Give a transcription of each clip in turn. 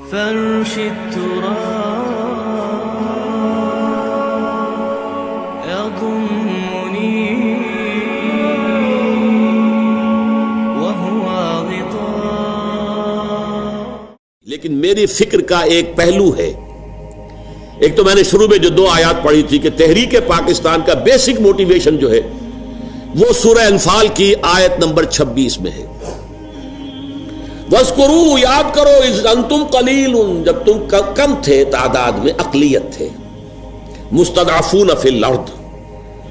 فرش التراب يضمني وهو غطاء. لیکن میری فکر کا ایک پہلو ہے. ایک تو میں نے شروع میں جو 2 آیات پڑھی تھی کہ تحریک پاکستان کا بیسک موٹیویشن جو ہے وہ سورہ انفال کی آیت نمبر 26 میں ہے. وَاذْكُرُوا، یاد کرو، اذ انتم قلیل، جب تم کم تھے تعداد میں، اقلیت تھے، مستضعفون فی الارض،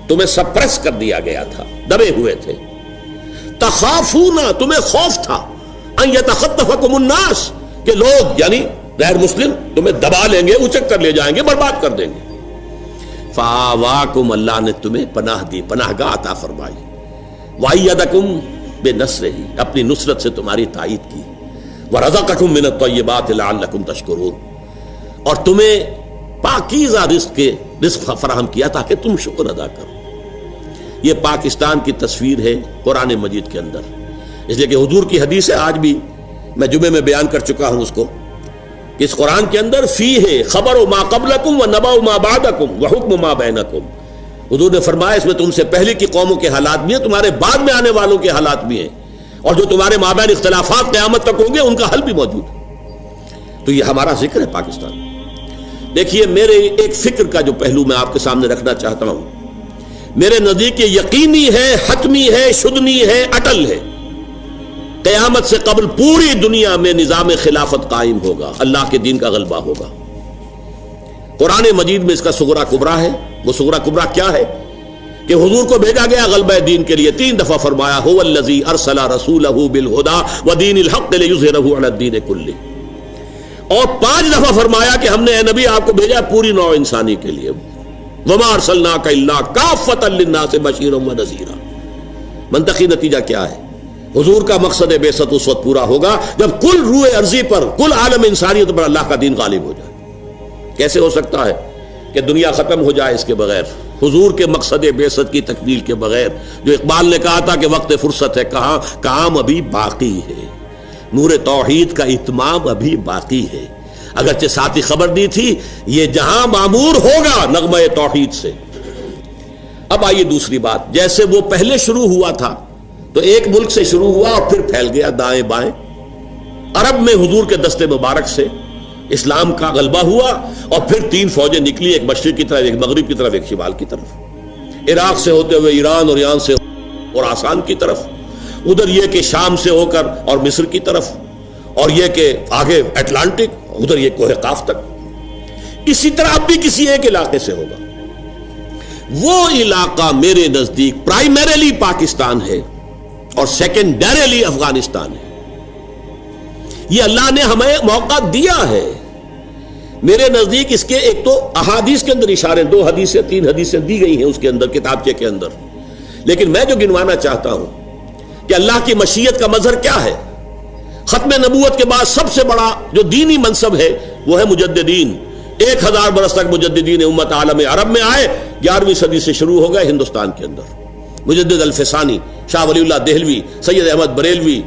تمہیں سپریس کر دیا گیا تھا، دبے ہوئے تھے. تخافون، تمہیں خوف تھا، ان یتخطفکم الناس، کہ لوگ یعنی غیر مسلم تمہیں دبا لیں گے، اچک کر لے جائیں گے، برباد کر دیں گے. فآواکم، اللہ نے تمہیں پناہ دی، پناہ گاہ عطا فرمائی. وَأَيَّدَكُمْ بِنَصْرِهِ، اپنی نصرت سے تمہاری تائید کی. وَرَزَقَكُمْ مِنَ الطَّيِّبَاتِ لَعَلَّكُمْ تَشْكُرُونَ، اور تمہیں پاکیزہ رزق فراہم کیا تاکہ تم شکر ادا کرو. یہ پاکستان کی تصویر ہے قرآن مجید کے اندر، اس لیے کہ حضور کی حدیث ہے، آج بھی میں جمعے میں بیان کر چکا ہوں اس کو، کہ اس قرآن کے اندر فیہ خبر ما قبلکم و نبأ ما بعدکم و حکم ما بینکم. حضور نے فرمایا اس میں تم سے پہلے کی قوموں کے حالات بھی ہیں، تمہارے بعد میں آنے والوں کے حالات بھی ہیں، اور جو تمہارے مابین اختلافات قیامت تک ہوں گے ان کا حل بھی موجود ہے. تو یہ ہمارا ذکر ہے پاکستان. دیکھیے، میرے ایک فکر کا جو پہلو میں آپ کے سامنے رکھنا چاہتا ہوں، میرے نزدیک یہ یقینی ہے، حتمی ہے، شدنی ہے، اٹل ہے، قیامت سے قبل پوری دنیا میں نظام خلافت قائم ہوگا، اللہ کے دین کا غلبہ ہوگا. قرآن مجید میں اس کا صغرا کبرا ہے. وہ صغرا کبرا کیا ہے؟ کہ حضور کو بھیجا گیا غلبہ دین کے لیے. 3 دفعہ فرمایا هو الذی ارسل رسولہ بالہدی ودین الحق لیظہرہ علی الدین کلہ، اور 5 دفعہ فرمایا کہ ہم نے اے نبی آپ کو بھیجا پوری نوع انسانی کے لیے. وما ارسلناک الا کافۃ للناس بشیرا ونذیرا. منطقی نتیجہ کیا ہے؟ حضور کا مقصد بعثت اس وقت پورا ہوگا جب کل روح ارضی پر، کل عالم انسانیت پر اللہ کا دین غالب ہو جائے. کیسے ہو سکتا ہے کہ دنیا ختم ہو جائے اس کے بغیر، حضور کے مقصد بعثت کی تکمیل کے بغیر؟ جو اقبال نے کہا تھا کہ وقت فرصت ہے کہاں، کام ابھی باقی ہے، نور توحید کا اتمام ابھی باقی ہے. اگرچہ ساتھ ہی خبر دی تھی یہ جہاں معمور ہوگا نغمہ توحید سے. اب آئیے دوسری بات، جیسے وہ پہلے شروع ہوا تھا تو ایک ملک سے شروع ہوا اور پھر پھیل گیا دائیں بائیں. عرب میں حضور کے دستے مبارک سے اسلام کا غلبہ ہوا، اور پھر 3 فوجیں نکلی، ایک مشرق کی طرف، ایک مغرب کی طرف، ایک شمال کی طرف. عراق سے ہوتے ہوئے ایران، اور ایران سے اور آسان کی طرف، ادھر یہ کہ شام سے ہو کر اور مصر کی طرف، اور یہ کہ آگے اٹلانٹک، ادھر یہ کوہ قاف تک. اسی طرح اب بھی کسی ایک علاقے سے ہوگا. وہ علاقہ میرے نزدیک پرائمریلی پاکستان ہے اور سیکنڈریلی افغانستان ہے. یہ اللہ نے ہمیں موقع دیا ہے. میرے نزدیک اس کے ایک تو احادیث کے اندر اشارے، 2 حدیثیں 3 حدیثیں دی گئی ہیں اس کے اندر، کتابچے کے اندر. لیکن میں جو گنوانا چاہتا ہوں کہ اللہ کی مشیت کا مظہر کیا ہے. ختم نبوت کے بعد سب سے بڑا جو دینی منصب ہے وہ ہے مجددین. 1000 برس تک مجددین امت عالم عرب میں آئے، 11ویں صدی سے شروع ہو گئے ہندوستان کے اندر. مجدد الفسانی، شاہ ولی اللہ دہلوی، سید احمد بریلوی،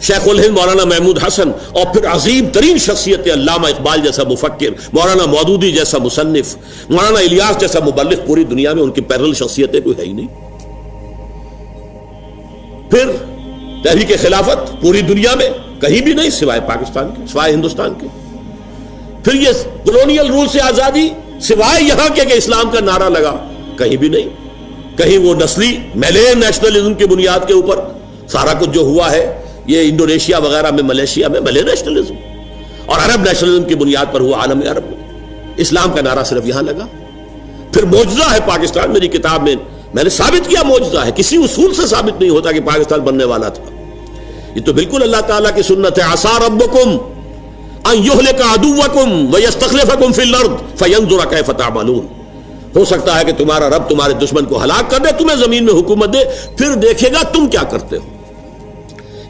شیخ الہند مولانا محمود حسن، اور پھر عظیم ترین شخصیت علامہ اقبال جیسا مفکر، مولانا مودودی جیسا مصنف، مولانا الیاس جیسا مبلغ. پوری دنیا میں ان کی پیرل شخصیتیں کوئی ہے ہی نہیں. پھر تحریک خلافت پوری دنیا میں کہیں بھی نہیں سوائے پاکستان کے، سوائے ہندوستان کے. پھر یہ کولونیل رول سے آزادی سوائے یہاں کے کہ اسلام کا نعرہ لگا، کہیں بھی نہیں. کہیں وہ نسلی میلین نیشنلزم کی بنیاد کے اوپر سارا کچھ جو ہوا ہے، یہ انڈونیشیا وغیرہ میں، ملیشیا میں ملے نیشنلزم، اور عرب نیشنلزم کی بنیاد پر ہوا عالم عرب میں. اسلام کا نعرہ صرف یہاں لگا. پھر معجزہ ہے پاکستان. میری کتاب میں نے ثابت کیا معجزہ ہے، کسی اصول سے ثابت نہیں ہوتا کہ پاکستان بننے والا تھا. یہ تو بالکل اللہ تعالیٰ کی سنت ہے. عسیٰ ربکم ان یہلک عدوکم ویستخلفکم فی الارض فینظر کیف تعملون. ہو سکتا ہے کہ تمہارا رب تمہارے دشمن کو ہلاک کر دے، تمہیں زمین میں حکومت دے، پھر دیکھے گا تم کیا کرتے ہو.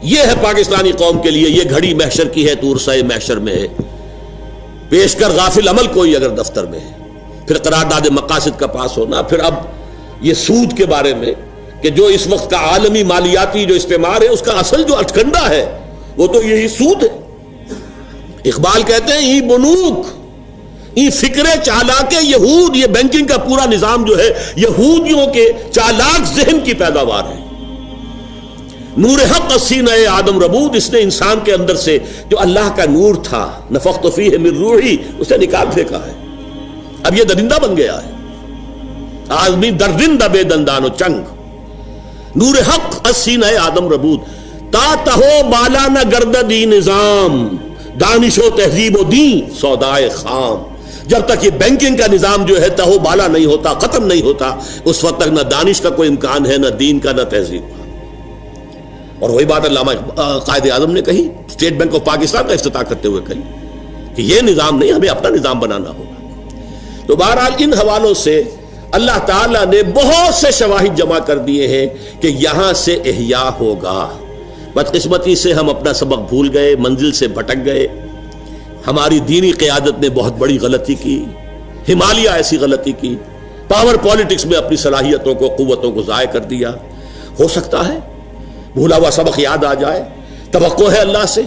یہ ہے پاکستانی قوم کے لیے. یہ گھڑی محشر کی ہے، تورسۂ محشر میں ہے. پیش کر غافل عمل کوئی اگر دفتر میں ہے. پھر قرارداد مقاصد کا پاس ہونا. پھر اب یہ سود کے بارے میں کہ جو اس وقت کا عالمی مالیاتی جو استعمار ہے، اس کا اصل جو اٹکنڈا ہے وہ تو یہی سود ہے. اقبال کہتے ہیں ای بنوک ای فکر چالاک یہود، یہ بینکنگ کا پورا نظام جو ہے یہودیوں کے چالاک ذہن کی پیداوار ہے. نور حق سینہ آدم ربود، اس نے انسان کے اندر سے جو اللہ کا نور تھا نفخت فیہ من روحی اسے نکال پھینکا ہے. اب یہ درندہ بن گیا ہے، آدمی درندہ بے دندان و چنگ. نور حق سینہ آدم ربود تا تہو بالا نہ گرددی نظام دانش و تہذیب و دین سودائے خام. جب تک یہ بینکنگ کا نظام جو ہے تہو بالا نہیں ہوتا، ختم نہیں ہوتا، اس وقت تک نہ دانش کا کوئی امکان ہے، نہ دین کا، نہ تہذیب کا. اور وہی بات علامہ قائد اعظم نے کہی اسٹیٹ بینک آف پاکستان کا افتتاح کرتے ہوئے کہی کہ یہ نظام نہیں، ہمیں اپنا نظام بنانا ہوگا. تو بہرحال ان حوالوں سے اللہ تعالیٰ نے بہت سے شواہد جمع کر دیے ہیں کہ یہاں سے احیاء ہوگا. بدقسمتی سے ہم اپنا سبق بھول گئے، منزل سے بھٹک گئے. ہماری دینی قیادت نے بہت بڑی غلطی کی، ہمالیہ ایسی غلطی کی، پاور پالیٹکس میں اپنی صلاحیتوں کو، قوتوں کو ضائع کر دیا. ہو سکتا ہے بھولا ہوا سبق یاد آ جائے، توقع ہے اللہ سے